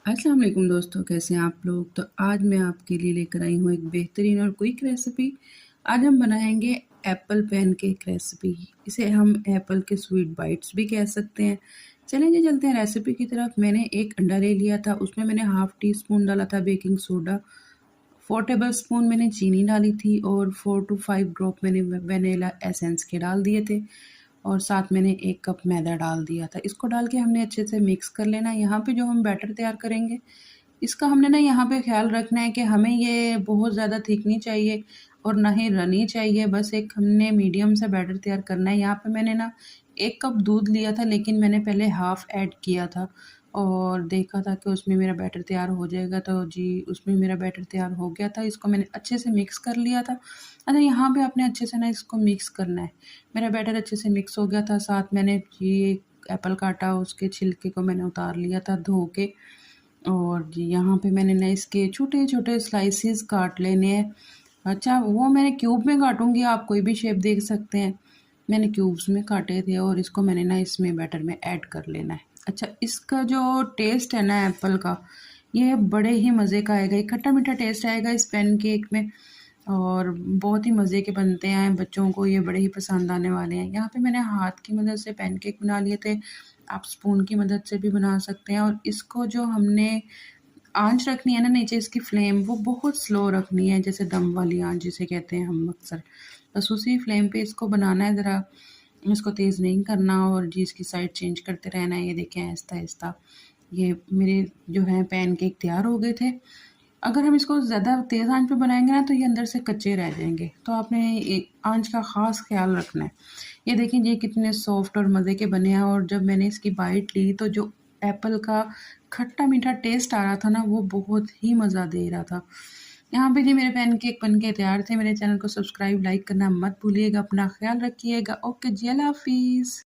अस्सलाम वालेकुम दोस्तों, कैसे हैं आप लोग। तो आज मैं आपके लिए लेकर आई हूँ एक बेहतरीन और क्विक रेसिपी। आज हम बनाएंगे एप्पल पैनकेक रेसिपी। इसे हम एप्पल के स्वीट बाइट्स भी कह सकते हैं। चलें जी, चलते हैं रेसिपी की तरफ। मैंने एक अंडा ले लिया था, उसमें मैंने हाफ़ टी स्पून डाला था बेकिंग सोडा, 4 टेबल स्पून मैंने चीनी डाली थी और 4 टू 5 ड्रॉप मैंने वनीला एसेंस के डाल दिए थे और साथ मैंने 1 कप मैदा डाल दिया था। इसको डाल के हमने अच्छे से मिक्स कर लेना है। यहाँ पे जो हम बैटर तैयार करेंगे, इसका हमने ना यहाँ पे ख़्याल रखना है कि हमें ये बहुत ज़्यादा थिक नहीं चाहिए और ना ही रनी चाहिए। बस एक हमने मीडियम सा बैटर तैयार करना है। यहाँ पे मैंने ना 1 कप दूध लिया था, लेकिन मैंने पहले हाफ़ ऐड किया था और देखा था कि उसमें मेरा बैटर तैयार हो जाएगा। तो जी, उसमें मेरा बैटर तैयार हो गया था। इसको मैंने अच्छे से मिक्स कर लिया था। अच्छा, यहाँ पे आपने अच्छे से ना इसको मिक्स करना है। मेरा बैटर अच्छे से मिक्स हो गया था। साथ मैंने ये एप्पल काटा, उसके छिलके को मैंने उतार लिया था धो के। और जी, यहाँ पे मैंने ना इसके छोटे-छोटे स्लाइसेस काट लेने हैं। अच्छा, वो मैंने क्यूब में काटूँगी, आप कोई भी शेप देख सकते हैं। मैंने क्यूब्स में काटे थे और इसको मैंने ना इसमें बैटर में ऐड कर लेना है। अच्छा, इसका जो टेस्ट है ना एप्पल का, ये बड़े ही मज़े का आएगा। एक खट्टा-मीठा टेस्ट आएगा इस पैनकेक में और बहुत ही मज़े के बनते हैं। बच्चों को ये बड़े ही पसंद आने वाले हैं। यहाँ पे मैंने हाथ की मदद से पैनकेक बना लिए थे। आप स्पून की मदद से भी बना सकते हैं और इसको जो हमने आँच रखनी है ना नीचे, इसकी फ्लेम वो बहुत स्लो रखनी है, जैसे दम वाली आँच जिसे कहते हैं हम अक्सर। बस उसी फ्लेम पे इसको बनाना है ज़रा, इसको तेज़ नहीं करना और जी इसकी साइड चेंज करते रहना है। ये देखें आहिस्ता-आहिस्ता ये मेरे जो है पैनकेक तैयार हो गए थे। अगर हम इसको ज़्यादा तेज़ आँच पे बनाएँगे ना तो ये अंदर से कच्चे रह जाएँगे, तो आपने आँच का ख़ास ख़्याल रखना है। ये देखें ये कितने सॉफ्ट और मज़े के बने हैं और जब मैंने इसकी बाइट ली तो जो एप्पल का खट्टा-मीठा टेस्ट आ रहा था ना, वो बहुत ही मज़ा दे रहा था। यहाँ पे जी मेरे पैनकेक बन के तैयार थे। मेरे चैनल को सब्सक्राइब, लाइक करना मत भूलिएगा। अपना ख़्याल रखिएगा। ओके जी, अल्लाह हाफ़िज़।